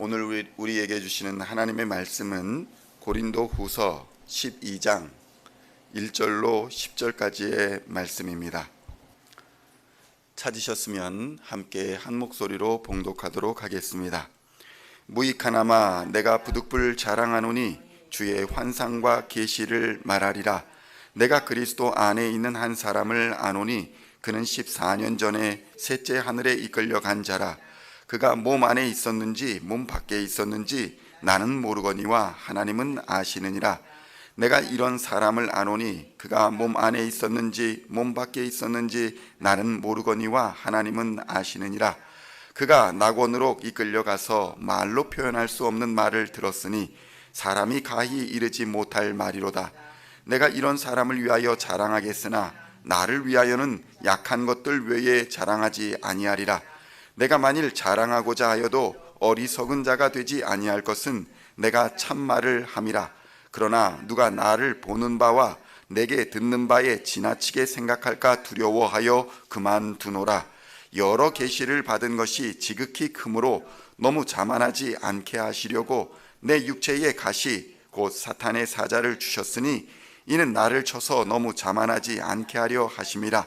오늘 우리에게 주시는 하나님의 말씀은 고린도후서 12장 1절로 10절까지의 말씀입니다. 찾으셨으면 함께 한 목소리로 봉독하도록 하겠습니다. 무익하나마 내가 부득불 자랑하노니 주의 환상과 계시를 말하리라. 내가 그리스도 안에 있는 한 사람을 아노니 그는 14년 전에 셋째 하늘에 이끌려 간 자라. 그가 몸 안에 있었는지 몸 밖에 있었는지 나는 모르거니와 하나님은 아시느니라. 내가 이런 사람을 아노니 그가 몸 안에 있었는지 몸 밖에 있었는지 나는 모르거니와 하나님은 아시느니라. 그가 낙원으로 이끌려가서 말로 표현할 수 없는 말을 들었으니 사람이 가히 이르지 못할 말이로다. 내가 이런 사람을 위하여 자랑하겠으나 나를 위하여는 약한 것들 외에 자랑하지 아니하리라. 내가 만일 자랑하고자 하여도 어리석은 자가 되지 아니할 것은 내가 참말을 함이라. 그러나 누가 나를 보는 바와 내게 듣는 바에 지나치게 생각할까 두려워하여 그만두노라. 여러 계시를 받은 것이 지극히 크므로 너무 자만하지 않게 하시려고 내 육체에 가시 곧 사탄의 사자를 주셨으니 이는 나를 쳐서 너무 자만하지 않게 하려 하심이라.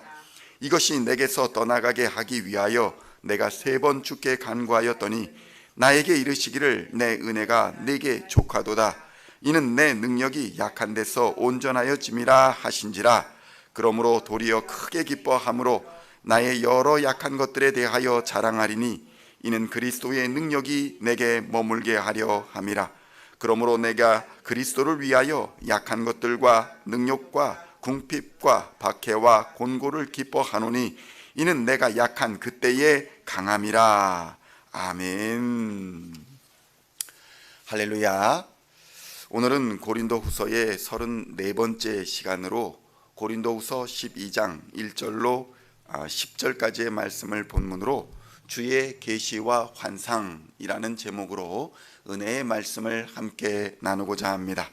이것이 내게서 떠나가게 하기 위하여 내가 3번 주께 간구하였더니 나에게 이르시기를 내 은혜가 네게 족하도다. 이는 내 능력이 약한 데서 온전하여짐이라 하신지라. 그러므로 도리어 크게 기뻐함으로 나의 여러 약한 것들에 대하여 자랑하리니 이는 그리스도의 능력이 내게 머물게 하려 함이라. 그러므로 내가 그리스도를 위하여 약한 것들과 능력과 궁핍과 박해와 곤고를 기뻐하노니 이는 내가 약한 그때의 강함이라. 아멘. 할렐루야. 오늘은 고린도후서의 34번째 시간으로 고린도후서 12장 1절로 10절까지의 말씀을 본문으로 주의 계시와 환상이라는 제목으로 은혜의 말씀을 함께 나누고자 합니다.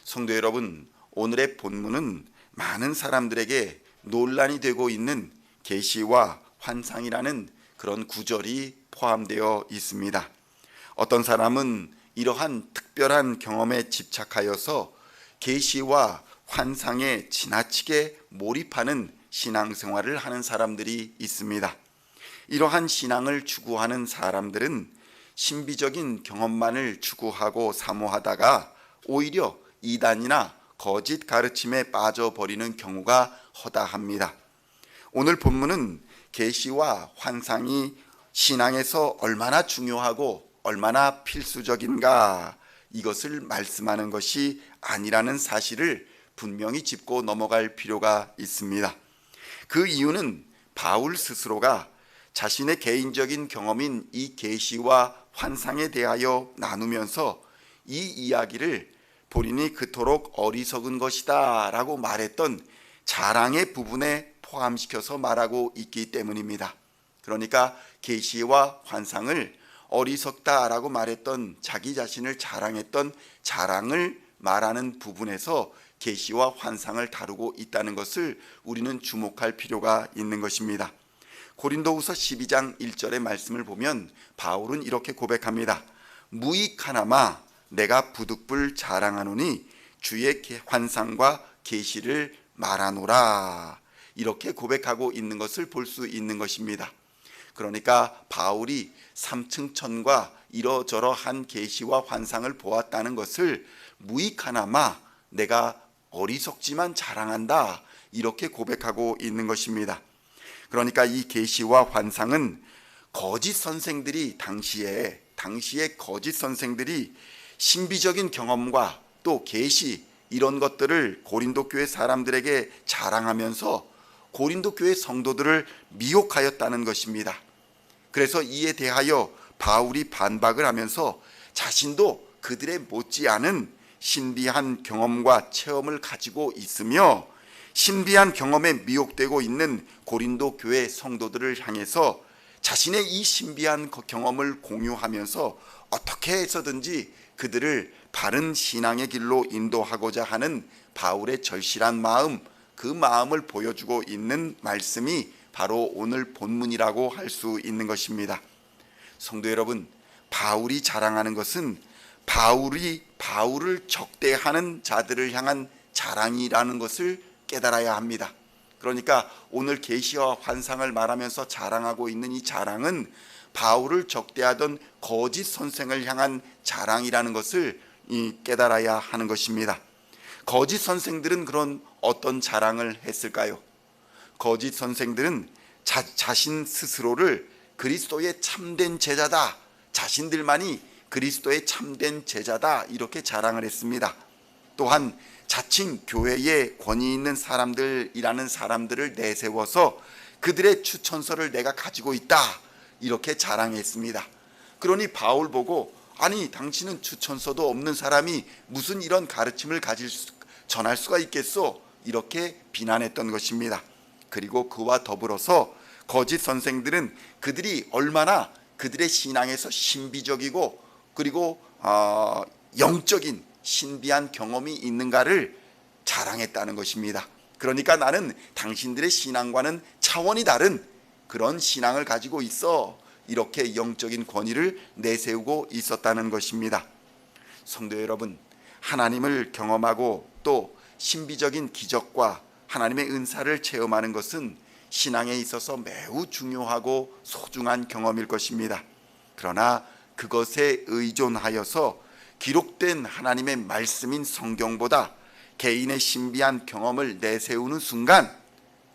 성도 여러분, 오늘의 본문은 많은 사람들에게 논란이 되고 있는 계시와 환상이라는 그런 구절이 포함되어 있습니다. 어떤 사람은 이러한 특별한 경험에 집착하여서 계시와 환상에 지나치게 몰입하는 신앙생활을 하는 사람들이 있습니다. 이러한 신앙을 추구하는 사람들은 신비적인 경험만을 추구하고 사모하다가 오히려 이단이나 거짓 가르침에 빠져버리는 경우가 허다합니다. 오늘 본문은 계시와 환상이 신앙에서 얼마나 중요하고 얼마나 필수적인가 이것을 말씀하는 것이 아니라는 사실을 분명히 짚고 넘어갈 필요가 있습니다. 그 이유는 바울 스스로가 자신의 개인적인 경험인 이 계시와 환상에 대하여 나누면서 이 이야기를 본인이 그토록 어리석은 것이다 라고 말했던 자랑의 부분에 포함시켜서 말하고 있기 때문입니다. 그러니까 계시와 환상을 어리석다라고 말했던 자기 자신을 자랑했던 자랑을 말하는 부분에서 계시와 환상을 다루고 있다는 것을 우리는 주목할 필요가 있는 것입니다. 고린도후서 12장 1절의 말씀을 보면 바울은 이렇게 고백합니다. 무익하나마 내가 부득불 자랑하노니 주의 환상과 계시를 말하노라. 이렇게 고백하고 있는 것을 볼 수 있는 것입니다. 그러니까 바울이 삼층천과 이러저러한 계시와 환상을 보았다는 것을 무익하나마 내가 어리석지만 자랑한다 이렇게 고백하고 있는 것입니다. 그러니까 이 계시와 환상은 거짓 선생들이 당시에 거짓 선생들이 신비적인 경험과 또 계시 이런 것들을 고린도 교회 사람들에게 자랑하면서 고린도 교회 성도들을 미혹하였다는 것입니다. 그래서 이에 대하여 바울이 반박을 하면서 자신도 그들의 못지않은 신비한 경험과 체험을 가지고 있으며 신비한 경험에 미혹되고 있는 고린도 교회 성도들을 향해서 자신의 이 신비한 경험을 공유하면서 어떻게 해서든지 그들을 바른 신앙의 길로 인도하고자 하는 바울의 절실한 마음, 그 마음을 보여주고 있는 말씀이 바로 오늘 본문이라고 할 수 있는 것입니다. 성도 여러분, 바울이 자랑하는 것은 바울을 적대하는 자들을 향한 자랑이라는 것을 깨달아야 합니다. 그러니까 오늘 계시와 환상을 말하면서 자랑하고 있는 이 자랑은 바울을 적대하던 거짓 선생을 향한 자랑이라는 것을 깨달아야 하는 것입니다. 거짓 선생들은 그런 어떤 자랑을 했을까요? 거짓 선생들은 자신 스스로를 그리스도의 참된 제자다, 자신들만이 그리스도의 참된 제자다, 이렇게 자랑을 했습니다. 또한 자칭 교회에 권위 있는 사람들이라는 사람들을 내세워서 그들의 추천서를 내가 가지고 있다, 이렇게 자랑했습니다. 그러니 바울 보고, 아니 당신은 추천서도 없는 사람이 무슨 이런 가르침을 전할 수가 있겠소, 이렇게 비난했던 것입니다. 그리고 그와 더불어서 거짓 선생들은 그들이 얼마나 그들의 신앙에서 신비적이고 그리고 영적인 신비한 경험이 있는가를 자랑했다는 것입니다. 그러니까 나는 당신들의 신앙과는 차원이 다른 그런 신앙을 가지고 있어, 이렇게 영적인 권위를 내세우고 있었다는 것입니다. 성도 여러분, 하나님을 경험하고 또 신비적인 기적과 하나님의 은사를 체험하는 것은 신앙에 있어서 매우 중요하고 소중한 경험일 것입니다. 그러나 그것에 의존하여서 기록된 하나님의 말씀인 성경보다 개인의 신비한 경험을 내세우는 순간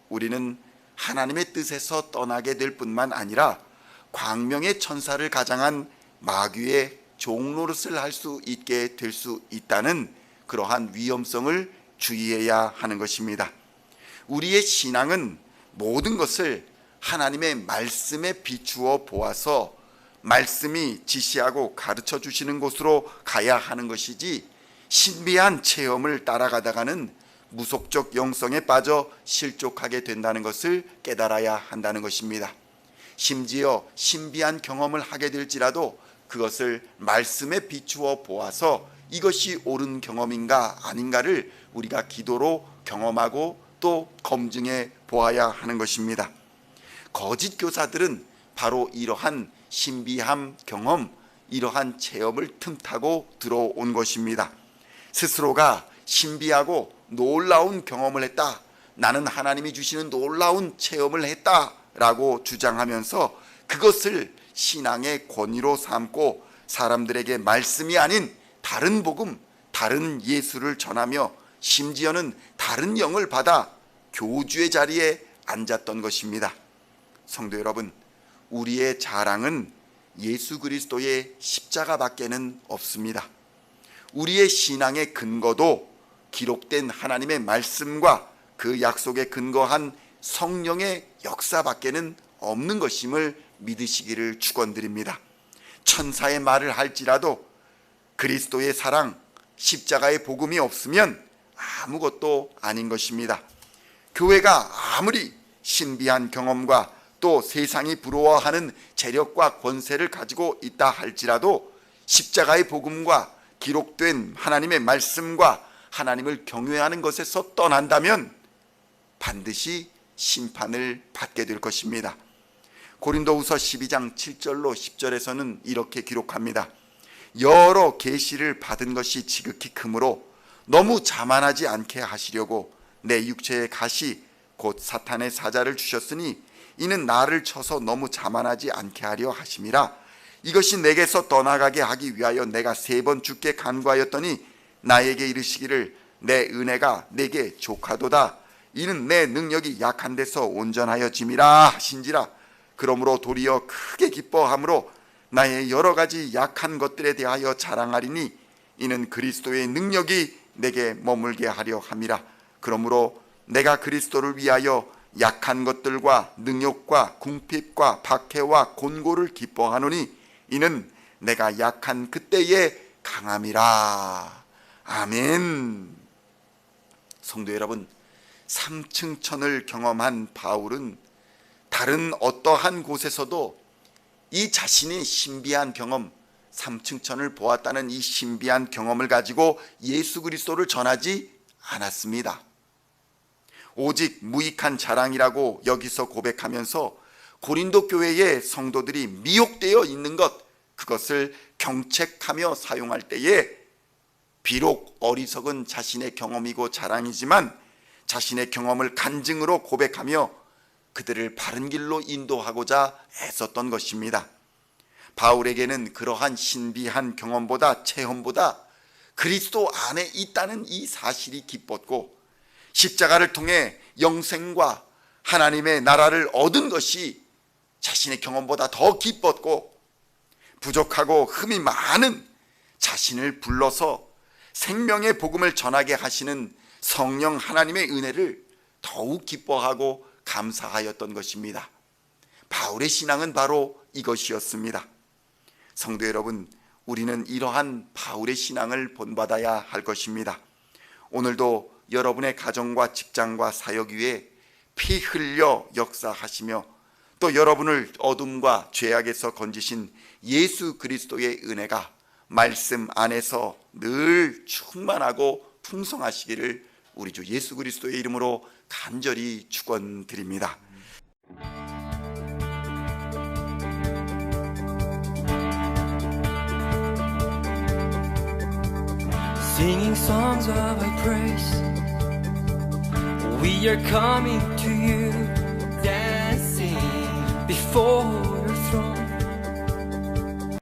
우리는 하나님의 뜻에서 떠나게 될 뿐만 아니라 광명의 천사를 가장한 마귀의 종노릇을 할 수 있게 될 수 있다는 그러한 위험성을 주의해야 하는 것입니다. 우리의 신앙은 모든 것을 하나님의 말씀에 비추어 보아서 말씀이 지시하고 가르쳐 주시는 곳으로 가야 하는 것이지, 신비한 체험을 따라가다가는 무속적 영성에 빠져 실족하게 된다는 것을 깨달아야 한다는 것입니다. 심지어 신비한 경험을 하게 될지라도 그것을 말씀에 비추어 보아서 이것이 옳은 경험인가 아닌가를 우리가 기도로 경험하고 또 검증해 보아야 하는 것입니다. 거짓 교사들은 바로 이러한 신비함 경험, 이러한 체험을 틈타고 들어온 것입니다. 스스로가 신비하고 놀라운 경험을 했다, 나는 하나님이 주시는 놀라운 체험을 했다라고 주장하면서 그것을 신앙의 권위로 삼고 사람들에게 말씀이 아닌 다른 복음, 다른 예수를 전하며 심지어는 다른 영을 받아 교주의 자리에 앉았던 것입니다. 성도 여러분, 우리의 자랑은 예수 그리스도의 십자가밖에는 없습니다. 우리의 신앙의 근거도 기록된 하나님의 말씀과 그 약속에 근거한 성령의 역사밖에는 없는 것임을 믿으시기를 축원드립니다. 천사의 말을 할지라도 그리스도의 사랑, 십자가의 복음이 없으면 아무것도 아닌 것입니다. 교회가 아무리 신비한 경험과 또 세상이 부러워하는 재력과 권세를 가지고 있다 할지라도 십자가의 복음과 기록된 하나님의 말씀과 하나님을 경외하는 것에서 떠난다면 반드시 심판을 받게 될 것입니다. 고린도후서 12장 7절로 10절에서는 이렇게 기록합니다. 여러 계시를 받은 것이 지극히 크므로 너무 자만하지 않게 하시려고 내 육체의 가시 곧 사탄의 사자를 주셨으니 이는 나를 쳐서 너무 자만하지 않게 하려 하심이라. 이것이 내게서 떠나가게 하기 위하여 내가 3번 주께 간구하였더니 나에게 이르시기를 내 은혜가 내게 족하도다. 이는 내 능력이 약한 데서 온전하여 짐이라 하신지라. 그러므로 도리어 크게 기뻐함으로 나의 여러 가지 약한 것들에 대하여 자랑하리니 이는 그리스도의 능력이 내게 머물게 하려 함이라. 그러므로 내가 그리스도를 위하여 약한 것들과 능욕과 궁핍과 박해와 곤고를 기뻐하노니 이는 내가 약한 그때에 강함이라. 아멘. 성도 여러분, 3층 천을 경험한 바울은 다른 어떠한 곳에서도 이 자신의 신비한 경험, 3층 천을 보았다는 이 신비한 경험을 가지고 예수 그리스도를 전하지 않았습니다. 오직 무익한 자랑이라고 여기서 고백하면서 고린도 교회의 성도들이 미혹되어 있는 것, 그것을 경책하며 사용할 때에 비록 어리석은 자신의 경험이고 자랑이지만 자신의 경험을 간증으로 고백하며 그들을 바른 길로 인도하고자 애썼던 것입니다. 바울에게는 그러한 신비한 경험보다 체험보다 그리스도 안에 있다는 이 사실이 기뻤고, 십자가를 통해 영생과 하나님의 나라를 얻은 것이 자신의 경험보다 더 기뻤고, 부족하고 흠이 많은 자신을 불러서 생명의 복음을 전하게 하시는 성령 하나님의 은혜를 더욱 기뻐하고 감사하였던 것입니다. 바울의 신앙은 바로 이것이었습니다. 성도 여러분, 우리는 이러한 바울의 신앙을 본받아야 할 것입니다. 오늘도 여러분의 가정과 직장과 사역 위에 피 흘려 역사하시며 또 여러분을 어둠과 죄악에서 건지신 예수 그리스도의 은혜가 말씀 안에서 늘 충만하고 풍성하시기를 우리 주 예수 그리스도의 이름으로 간절히 축원드립니다. Singing songs of our praise, we are coming to you, dancing before